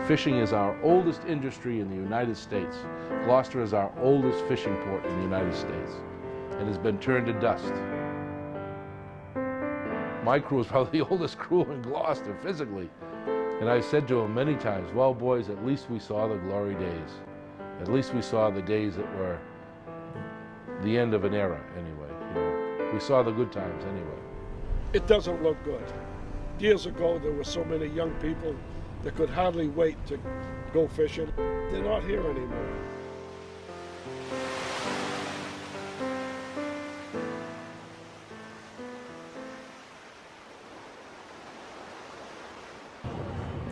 Fishing is our oldest industry in the United States. Gloucester is our oldest fishing port in the United States and has been turned to dust. My crew is probably the oldest crew in Gloucester physically. And I said to them many times, well, boys, at least we saw the glory days. At least we saw the days that were the end of an era anyway. You know, we saw the good times anyway. It doesn't look good. Years ago, there were so many young people that could hardly wait to go fishing. They're not here anymore.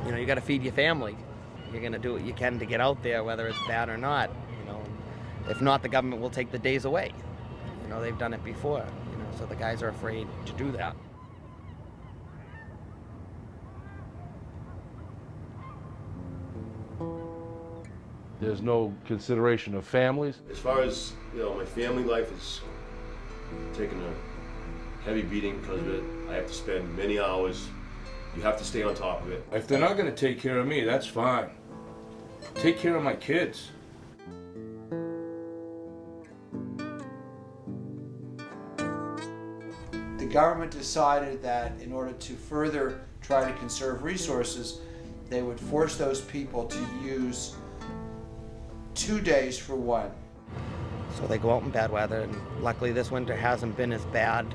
You know, you got to feed your family. You're going to do what you can to get out there, whether it's bad or not. You know, if not, the government will take the days away. You know, they've done it before. You know, so the guys are afraid to do that. There's no consideration of families. As far as, you know, my family life is taking a heavy beating because of it. I have to spend many hours. You have to stay on top of it. If they're not going to take care of me, that's fine. Take care of my kids. The government decided that in order to further try to conserve resources, they would force those people to use 2 days for one. So they go out in bad weather, and luckily this winter hasn't been as bad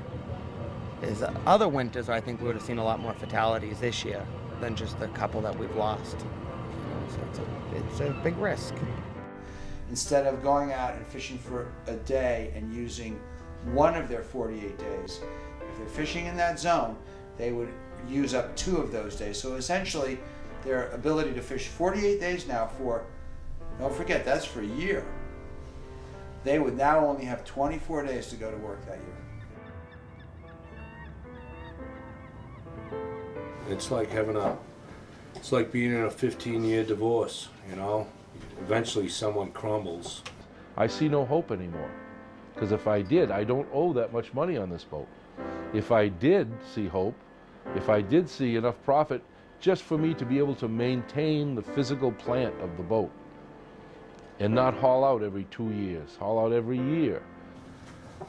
as other winters. I think we would have seen a lot more fatalities this year than just the couple that we've lost. You know, so it's a big risk. Instead of going out and fishing for a day and using one of their 48 days, if they're fishing in that zone, they would use up 2 of those days. So essentially, their ability to fish 48 days now for, don't forget, that's for a year. They would now only have 24 days to go to work that year. It's like it's like being in a 15-year divorce, you know? Eventually someone crumbles. I see no hope anymore. Because if I did, I don't owe that much money on this boat. If I did see hope, if I did see enough profit just for me to be able to maintain the physical plant of the boat and not haul out every 2 years, haul out every year.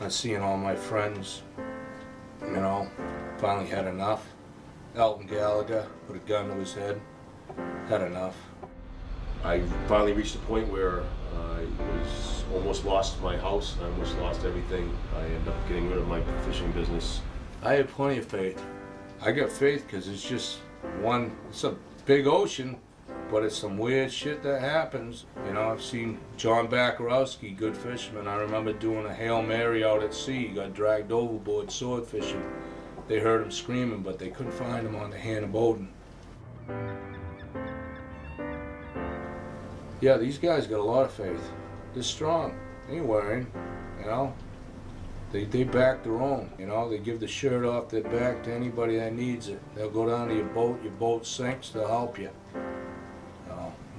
I'm seeing all my friends, you know, finally had enough. Elton Gallagher put a gun to his head, had enough. I finally reached a point where I was almost lost my house. I almost lost everything. I ended up getting rid of my fishing business. I had plenty of faith. I got faith because it's just it's a big ocean, but it's some weird shit that happens. You know, I've seen John Bakarowski, good fisherman. I remember doing a Hail Mary out at sea. He got dragged overboard sword fishing. They heard him screaming, but they couldn't find him on the Hannah Bowden. Yeah, these guys got a lot of faith. They're strong. They ain't worrying, you know. They back their own, you know. They give the shirt off their back to anybody that needs it. They'll go down to your boat sinks, they'll help you.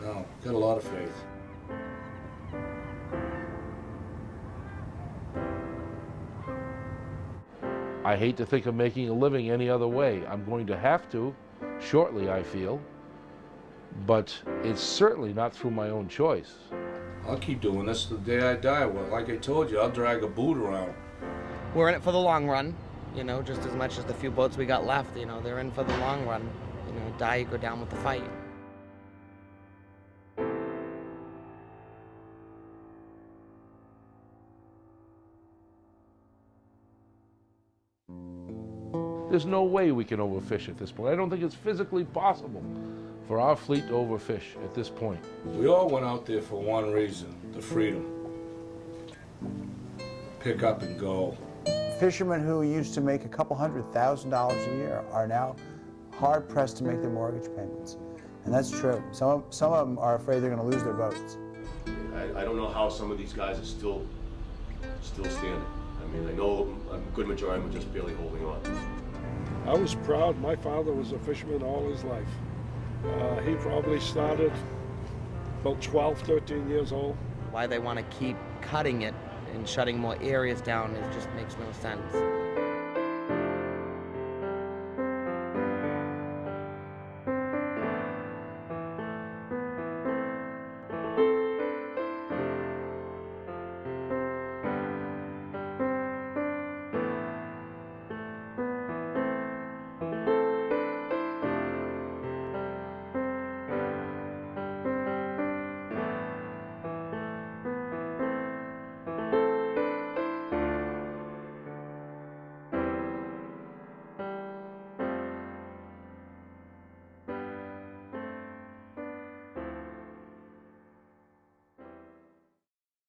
No, got a lot of faith. I hate to think of making a living any other way. I'm going to have to, shortly, I feel. But it's certainly not through my own choice. I'll keep doing this the day I die. Well, like I told you, I'll drag a boot around. We're in it for the long run, you know, just as much as the few boats we got left. You know, they're in for the long run. You know, die, you go down with the fight. There's no way we can overfish at this point. I don't think it's physically possible for our fleet to overfish at this point. We all went out there for one reason, the freedom. Pick up and go. Fishermen who used to make a couple $100,000 a year are now hard pressed to make their mortgage payments. And that's true. Some of them are afraid they're going to lose their boats. I don't know how some of these guys are still standing. I mean, I know a good majority are just barely holding on. I was proud. My father was a fisherman all his life. He probably started about 12, 13 years old. Why they want to keep cutting it and shutting more areas down just makes no sense.